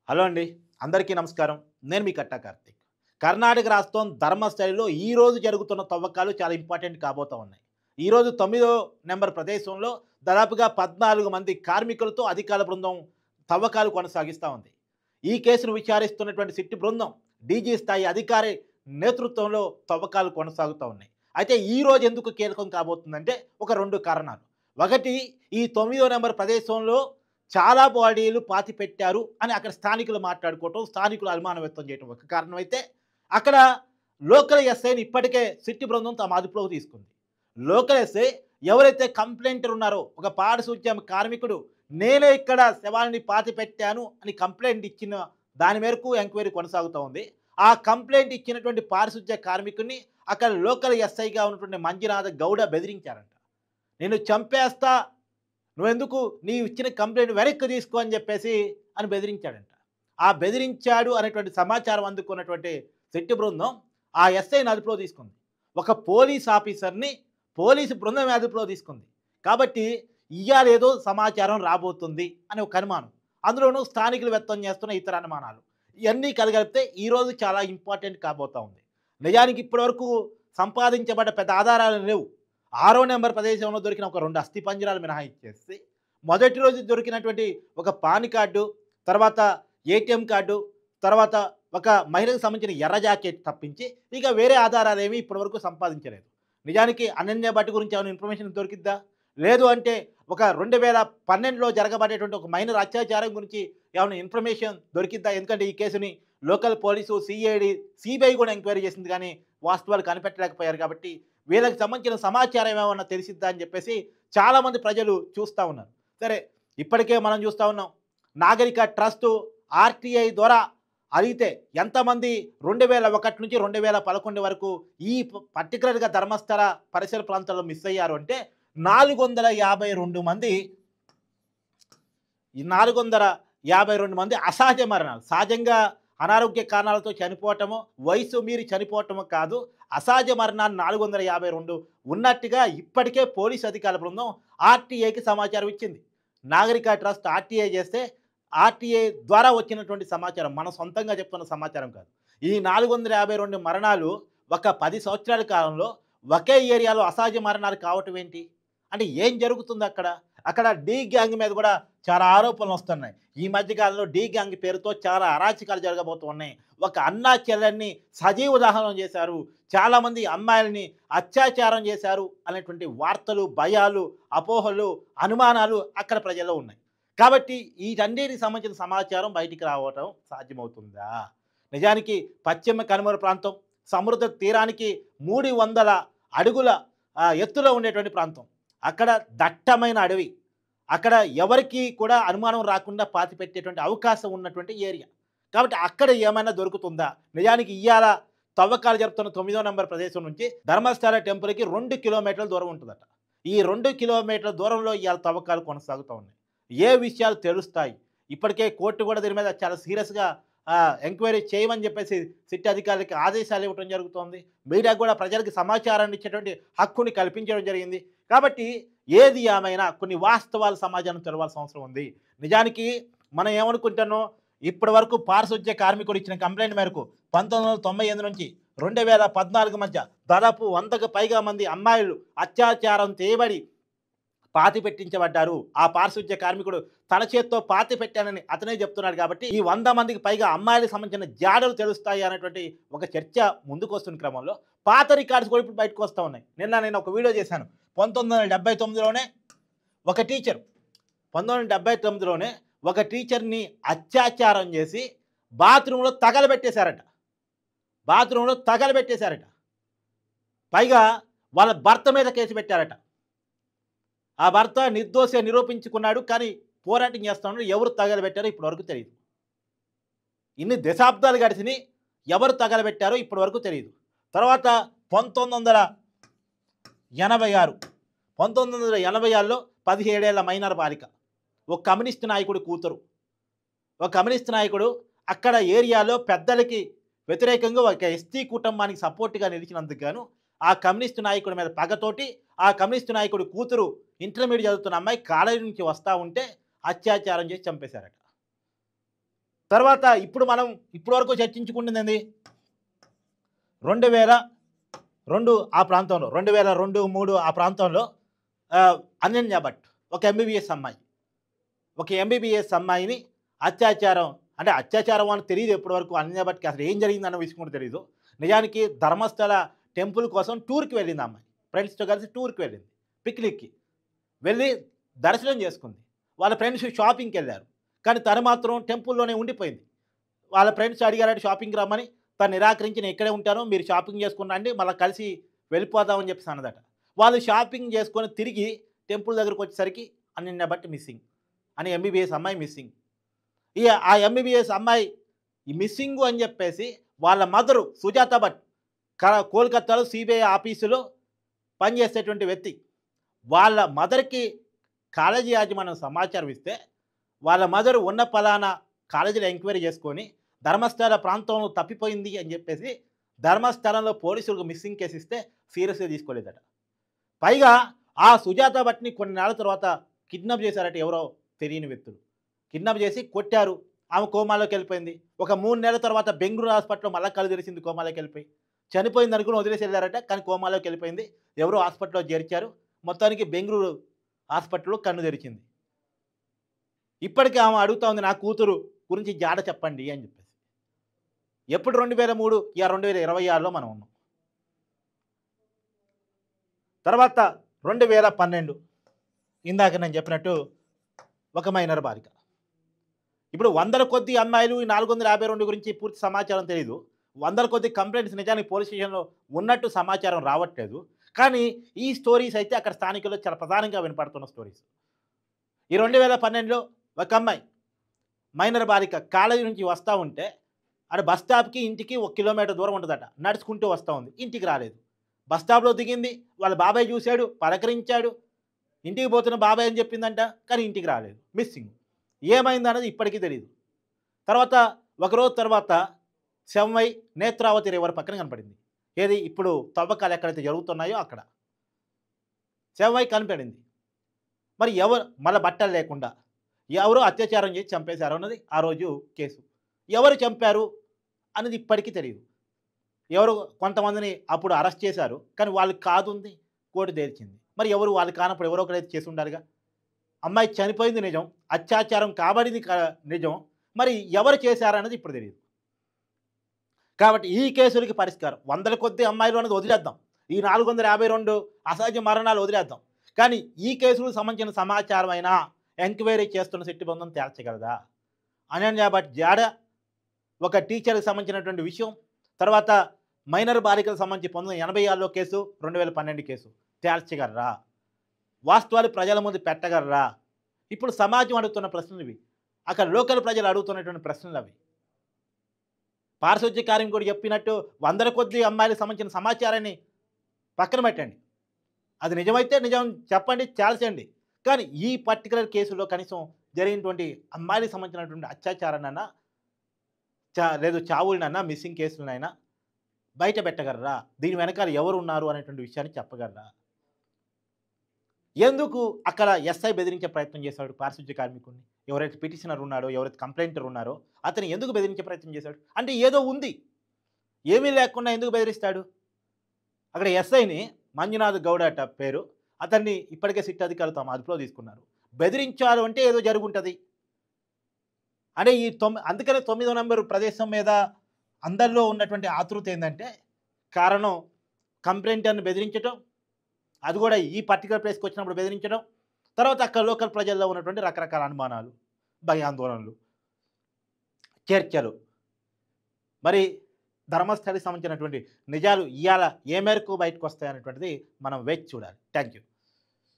Hello అండి. అందరికీ నమస్కారం. నేను మీ కట్టా కార్తీక్. కర్ణాటక రాష్ట్రం ధర్మస్థలిలో ఈరోజు జరుగుతున్న తవ్వకాలు చాలా ఇంపార్టెంట్ కాబోతా ఉన్నాయి. ఈరోజు 9వ నంబర్ ప్రదేశంలో దాదాపుగా 14 మంది కార్మికులతో అధికారుల బృందం తవ్వకాలు కొనసాగిస్తా ఉంది. ఈ కేసును విచారిస్తున్నటువంటి సిట్ బృందం డీజీ స్థాయి అధికారి నేతృత్వంలో తవ్వకాలు కొనసాగుతా ఉన్నాయి. అయితే ఈరోజు ఎందుకు కీలకం కాబోతుందంటే ఒక 2 కారణాలు. ఒకటి, ఈ 9వ నంబర్ ప్రదేశంలో చాలా బాడీలు పాతిపెట్టారు అని అక్కడ స్థానికులు మాట్లాడుకోవటం, స్థానికులు అనుమానం వ్యక్తం చేయటం ఒక కారణమైతే, అక్కడ లోకల్ ఎస్ఐని ఇప్పటికే సిట్ బృందం తమ అదుపులోకి తీసుకుంది. లోకల్ ఎస్ఐ ఎవరైతే కంప్లైంటర్ ఉన్నారో, ఒక పారిశుధ్య కార్మికుడు నేనే ఇక్కడ శవాన్ని పాతిపెట్టాను అని కంప్లైంట్ ఇచ్చిన దాని మేరకు ఎంక్వైరీ కొనసాగుతూ ఉంది. ఆ కంప్లైంట్ ఇచ్చినటువంటి పారిశుధ్య కార్మికుడిని అక్కడ లోకల్ ఎస్ఐగా ఉన్నటువంటి మంజునాథ గౌడ బెదిరించారంట. నిన్ను చంపేస్తా, నువ్వెందుకు నీవు ఇచ్చిన కంప్లైంట్ వెనక్కి తీసుకో అని చెప్పేసి అని బెదిరించాడంట. ఆ బెదిరించాడు అనేటువంటి సమాచారం అందుకున్నటువంటి సిట్ బృందం ఆ ఎస్ఐని అదుపులో తీసుకుంది. ఒక పోలీస్ ఆఫీసర్ని పోలీసు బృందం అదుపులో తీసుకుంది. కాబట్టి ఇయ్యాల ఏదో సమాచారం రాబోతుంది అని ఒక అనుమానం. అందులోనూ స్థానికులు వ్యక్తం చేస్తున్న ఇతర అనుమానాలు. ఇవన్నీ కలగలిపితే ఈరోజు చాలా ఇంపార్టెంట్ కాబోతా ఉంది. నిజానికి ఇప్పటివరకు సంపాదించబడ్డ పెద్ద ఆధారాలు లేవు. 6వ నంబర్ ప్రదేశంలో దొరికిన ఒక 2 అస్థిపంజరాలు మినహాయించేసి మొదటి రోజు దొరికినటువంటి ఒక పాన్ కార్డు, తర్వాత ఏటీఎం కార్డు, తర్వాత ఒక మహిళకు సంబంధించిన ఎర్ర జాకెట్ తప్పించి ఇక వేరే ఆధారాలు ఏమీ ఇప్పటివరకు సంపాదించలేదు. నిజానికి అనన్య భట్ గురించి ఏమైనా ఇన్ఫర్మేషన్ దొరికిద్దా? లేదు అంటే ఒక 2012లో జరగబడేటువంటి ఒక మైనర్ అత్యాచారం గురించి ఏమైనా ఇన్ఫర్మేషన్ దొరికిద్దా? ఎందుకంటే ఈ కేసుని లోకల్ పోలీసు, సిఐడి, సిబిఐ కూడా ఎంక్వైరీ చేసింది, కానీ వాస్తవాలు కనిపెట్టలేకపోయారు. కాబట్టి వీళ్ళకి సంబంధించిన సమాచారం ఏమన్నా తెలిసిద్దా అని చెప్పేసి చాలామంది ప్రజలు చూస్తూ ఉన్నారు. సరే, ఇప్పటికే మనం చూస్తూ ఉన్నాం, నాగరిక ట్రస్టు ఆర్టీఐ ద్వారా అడిగితే ఎంతమంది 2001 నుంచి 2011 వరకు ఈ పర్టికులర్గా ధర్మస్థల పరిసర ప్రాంతాల్లో మిస్ అయ్యారు అంటే 452 మంది, ఈ 452 మంది అసహజ మరణాలు, సహజంగా అనారోగ్య కారణాలతో చనిపోవటము, వయసు మీరి చనిపోవటము కాదు, అసహజ మరణాలు 452 ఉన్నట్టుగా ఇప్పటికే పోలీస్ అధికారుల బృందం ఆర్టీఐకి సమాచారం ఇచ్చింది. నాగరిక ట్రస్ట్ ఆర్టీఐ చేస్తే ఆర్టీఐ ద్వారా వచ్చినటువంటి సమాచారం, మనం సొంతంగా చెప్తున్న సమాచారం కాదు. ఈ 452 మరణాలు ఒక 10 సంవత్సరాల కాలంలో ఒకే ఏరియాలో అసహజ మరణాలు కావటం ఏంటి అంటే ఏం జరుగుతుంది అక్కడ? అక్కడ డీ గ్యాంగ్ మీద కూడా చాలా ఆరోపణలు వస్తున్నాయి. ఈ మధ్యకాలంలో డీ గ్యాంగ్ పేరుతో చాలా అరాచకాలు జరగబోతున్నాయి. ఒక అన్నా చెల్లెల్ని సజీవ దహనం చేశారు, చాలామంది అమ్మాయిలని అత్యాచారం చేశారు అనేటువంటి వార్తలు, భయాలు, అపోహలు, అనుమానాలు అక్కడ ప్రజల్లో ఉన్నాయి. కాబట్టి వీటన్నిటికి సంబంధించిన సమాచారం బయటికి రావటం సాధ్యమవుతుందా? నిజానికి పశ్చిమ కనుమల ప్రాంతం సముద్ర తీరానికి 300 అడుగుల ఎత్తులో ఉండేటువంటి ప్రాంతం. అక్కడ దట్టమైన అడవి, అక్కడ ఎవరికి కూడా అనుమానం రాకుండా పాతిపెట్టేటువంటి అవకాశం ఉన్నటువంటి ఏరియా. కాబట్టి అక్కడ ఏమైనా దొరుకుతుందా? నిజానికి ఇవాళ తవ్వకాలు జరుపుతున్న 9వ నంబర్ ప్రదేశం నుంచి ధర్మస్థల టెంపుల్కి 2 కిలోమీటర్ల దూరం ఉంటుందట. ఈ 2 కిలోమీటర్ల దూరంలో ఇవాళ తవ్వకాలు కొనసాగుతూ ఉన్నాయి. ఏ విషయాలు తెలుస్తాయి? ఇప్పటికే కోర్టు కూడా దీని మీద చాలా సీరియస్గా ఎంక్వైరీ చేయమని చెప్పేసి సిట్ అధికారులకి ఆదేశాలు ఇవ్వడం జరుగుతోంది. మీడియా కూడా ప్రజలకు సమాచారాన్ని ఇచ్చేటువంటి హక్కుని కల్పించడం జరిగింది. కాబట్టి ఏది ఏమైనా కొన్ని వాస్తవాల సమాజాన్ని తెలవాల్సిన అవసరం ఉంది. నిజానికి మనం ఏమనుకుంటున్నాం, ఇప్పటి వరకు పారిశుధ్య కార్మికుడు ఇచ్చిన కంప్లైంట్ మేరకు 1998 నుంచి 2014 మధ్య దాదాపు 100కు పైగా మంది అమ్మాయిలు అత్యాచారం చేయబడి పాతి పెట్టించబడ్డారు. ఆ పారిశుధ్య కార్మికుడు తన చేత్తో పాతి పెట్టానని అతనే చెప్తున్నాడు. కాబట్టి ఈ 100 మందికి పైగా అమ్మాయిలకు సంబంధించిన జాడలు తెలుస్తాయి అనేటువంటి ఒక చర్చ ముందుకు వస్తున్న క్రమంలో పాత రికార్డ్స్ కూడా ఇప్పుడు బయటకు వస్తూ ఉన్నాయి. నేను ఒక వీడియో చేశాను. 1979లోనే ఒక టీచర్ 1979లోనే ఒక టీచర్ని అత్యాచారం చేసి బాత్రూంలో తగలబెట్టేశారట. పైగా వాళ్ళ భర్త మీద కేసు పెట్టారట. ఆ భర్త నిర్దోషి నిరూపించుకున్నాడు, కానీ పోరాటం చేస్తున్నాడు. ఎవరు తగలబెట్టారో ఇప్పటివరకు తెలియదు. ఇన్ని దశాబ్దాలు గడిచిని ఎవరు తగలబెట్టారో ఇప్పటివరకు తెలియదు. తర్వాత 1986లో 17 ఏళ్ల మైనర్ బాలిక, ఒక కమ్యూనిస్ట్ నాయకుడు కూతురు, ఒక కమ్యూనిస్ట్ నాయకుడు అక్కడ ఏరియాలో పెద్దలకి వ్యతిరేకంగా ఒక ఎస్టీ కుటుంబానికి సపోర్ట్గా నిలిచినందుకు గాను ఆ కమ్యూనిస్ట్ నాయకుడి మీద పగతోటి ఆ కమ్యూనిస్ట్ నాయకుడి కూతురు ఇంటర్మీడియట్ చదువుతున్న అమ్మాయి కాలేజీ నుంచి వస్తూ ఉంటే అత్యాచారం చేసి చంపేశారట. తర్వాత ఇప్పుడు మనం ఇప్పటివరకు చర్చించుకుంటుంది ఏంది 2002 ఆ ప్రాంతంలో 2002, 3 ఆ ప్రాంతంలో అనన్య భట్ ఒక ఎంబీబీఎస్ అమ్మాయిని అత్యాచారం అంటే అత్యాచారం అని తెలియదు ఎప్పటివరకు అనన్య భట్కి అసలు ఏం జరిగిందన్న విషయం కూడా తెలియదు. నిజానికి ధర్మస్థల టెంపుల్ కోసం టూర్కి వెళ్ళింది అమ్మాయి. ఫ్రెండ్స్తో కలిసి టూర్కి వెళ్ళింది, పిక్నిక్కి వెళ్ళి దర్శనం చేసుకుంది. వాళ్ళ ఫ్రెండ్స్ షాపింగ్కి వెళ్ళారు, కానీ తను మాత్రం టెంపుల్లోనే ఉండిపోయింది. వాళ్ళ ఫ్రెండ్స్ అడిగారంటే షాపింగ్కి రమ్మని, తను నిరాకరించి నేను ఇక్కడే ఉంటాను, మీరు షాపింగ్ చేసుకున్నాండి, మళ్ళీ కలిసి వెళ్ళిపోదామని చెప్పేసి అన్నదట. వాళ్ళు షాపింగ్ చేసుకొని తిరిగి టెంపుల్ దగ్గరకు వచ్చేసరికి అనన్య భట్ మిస్సింగ్ అని ఎంబీబీఎస్ అమ్మాయి మిస్సింగ్. ఆ ఎంబీబీఎస్ అమ్మాయి ఈ మిస్సింగు అని చెప్పేసి వాళ్ళ మదరు సుజాత భట్ కోల్కతాలో సిబిఐ ఆఫీసులో పనిచేసేటువంటి వ్యక్తి. వాళ్ళ మదర్కి కాలేజీ యాజమాన్యం సమాచారం ఇస్తే వాళ్ళ మదరు ఉన్న పలానా కాలేజీలో ఎంక్వైరీ చేసుకొని ధర్మస్థల ప్రాంతంలో తప్పిపోయింది అని చెప్పేసి ధర్మస్థలంలో పోలీసులకు మిస్సింగ్ కేసు ఇస్తే సీరియస్గా తీసుకోలేదట. పైగా ఆ సుజాత భట్ని కొన్ని నెలల తర్వాత కిడ్నాప్ చేశారట ఎవరో తెలియని వ్యక్తులు. కిడ్నాప్ చేసి కొట్టారు, ఆమె కోమాలోకి వెళ్ళిపోయింది. ఒక 3 నెలల తర్వాత బెంగళూరు హాస్పిటల్లో మళ్ళీ కళ్ళు తెరిచింది, కోమాలోకి వెళ్ళిపోయి చనిపోయింది అనుకుని వదిలేసి వెళ్ళారట. కానీ కోమాలోకి వెళ్ళిపోయింది, ఎవరో హాస్పిటల్లో చేర్చారు. మొత్తానికి బెంగళూరు హాస్పిటల్లో కన్ను తెరిచింది. ఇప్పటికీ ఆమె అడుగుతా ఉంది, నా కూతురు గురించి జాడ చెప్పండి అని చెప్పేసి. ఎప్పుడు 2003, 2026లో మనం ఉన్నాం. తర్వాత 2012 ఇందాక నేను చెప్పినట్టు ఒక మైనర్ బాలిక. ఇప్పుడు వందల కొద్ది అమ్మాయిలు ఈ 452 గురించి పూర్తి సమాచారం తెలియదు. వందల కొద్ది కంప్లైంట్స్ నిజానికి పోలీస్ స్టేషన్లో ఉన్నట్టు సమాచారం రావట్లేదు. కానీ ఈ స్టోరీస్ అయితే అక్కడ స్థానికుల్లో చాలా ప్రధానంగా వినపడుతున్న స్టోరీస్. ఈ 2012లో ఒక అమ్మాయి మైనర్ బాలిక కాలేజీ నుంచి వస్తూ ఉంటే అక్కడ బస్ స్టాప్కి ఇంటికి 1 కిలోమీటర్ దూరం ఉంటుందట. నడుచుకుంటూ వస్తూ ఉంది, ఇంటికి రాలేదు. బస్ స్టాప్లో దిగింది, వాళ్ళ బాబాయ్ చూశాడు, పలకరించాడు, ఇంటికి పోతున్న బాబాయ్ అని చెప్పిందంట, కానీ ఇంటికి రాలేదు, మిస్సింగ్. ఏమైందన్నది ఇప్పటికీ తెలియదు. తర్వాత ఒకరోజు తర్వాత శవమై నేత్రావతి రివర్ పక్కన కనపడింది. ఏది ఇప్పుడు తవ్వకాలు ఎక్కడైతే జరుగుతున్నాయో అక్కడ శవమై కనపడింది. మరి ఎవరు మళ్ళీ బట్టలు లేకుండా ఎవరు అత్యాచారం చేసి చంపేశారు అన్నది ఆ రోజు కేసు. ఎవరు చంపారు అనేది ఇప్పటికీ తెలియదు. ఎవరు కొంతమందిని అప్పుడు అరెస్ట్ చేశారు, కానీ వాళ్ళు కాదుంది కోర్టు తేల్చింది. మరి ఎవరు వాళ్ళు కానప్పుడు ఎవరో ఒకరైతే చేసి ఉండాలిగా. అమ్మాయి చనిపోయింది నిజం, అత్యాచారం కాబడింది నిజం, మరి ఎవరు చేశారన్నది ఇప్పుడు తెలియదు. కాబట్టి ఈ కేసులకి పరిష్కారం వందల కొద్ది అమ్మాయిలు అనేది వదిలేద్దాం, ఈ 452 అసహజ మరణాలు వదిలేద్దాం. కానీ ఈ కేసులకు సంబంధించిన సమాచారం అయినా ఎంక్వైరీ చేస్తున్న సిట్టు బృందం తేల్చగలదా? అనన్య భట్ జాడ, ఒక టీచర్కి సంబంధించినటువంటి విషయం, తర్వాత మైనర్ బాలికలకు సంబంధించి 1986లో కేసు, 2012 కేసు తేల్చగలరా? వాస్తవాలు ప్రజల ముందు పెట్టగలరా? ఇప్పుడు సమాజం అడుగుతున్న ప్రశ్నలు ఇవి, అక్కడ లోకల్ ప్రజలు అడుగుతున్నటువంటి ప్రశ్నలు అవి. పారిశుద్ధ్య కార్మికుడు చెప్పినట్టు వందల కొద్ది అమ్మాయిలకు సంబంధించిన సమాచారాన్ని పక్కన పెట్టండి, అది నిజమైతే నిజం చెప్పండి, తేల్చండి. కానీ ఈ పర్టికులర్ కేసులో కనీసం జరిగినటువంటి అమ్మాయిలకు సంబంధించినటువంటి అత్యాచారాన్నైనా లేదు చావులనైనా మిస్సింగ్ కేసులనైనా బయట పెట్టగలరా? దీని వెనకాల ఎవరు ఉన్నారు అనేటువంటి విషయాన్ని చెప్పగలరా? ఎందుకు అక్కడ ఎస్ఐ బెదిరించే ప్రయత్నం చేశాడు పారిశుద్ధ్య కార్మికుడిని? ఎవరైతే పిటిషనర్ ఉన్నాడో, ఎవరైతే కంప్లైంటర్ ఉన్నారో అతను ఎందుకు బెదిరించే ప్రయత్నం చేశాడు? అంటే ఏదో ఉంది, ఏమీ లేకుండా ఎందుకు బెదిరిస్తాడు? అక్కడ ఎస్ఐని మంజునాథ్ గౌడ్ అట పేరు, అతన్ని ఇప్పటికే సిట్ అధికారులు తమ అదుపులో తీసుకున్నారు. బెదిరించారు అంటే ఏదో జరుగుంటుంది అంటే అందుకనే 9వ నెంబర్ ప్రదేశం మీద అందరిలో ఉన్నటువంటి ఆతృత ఏంటంటే కారణం కంప్లైంటర్ని బెదిరించడం, అది కూడా ఈ పర్టికులర్ ప్లేస్కి వచ్చినప్పుడు బెదిరించడం, తర్వాత అక్కడ లోకల్ ప్రజల్లో ఉన్నటువంటి రకరకాల అనుమానాలు, భయాందోళనలు, చర్చలు. మరి ధర్మస్థలికి సంబంధించినటువంటి నిజాలు ఇవాళ ఏ మేరకు బయటకు వస్తాయనేటువంటిది మనం వేచి చూడాలి. Thank you.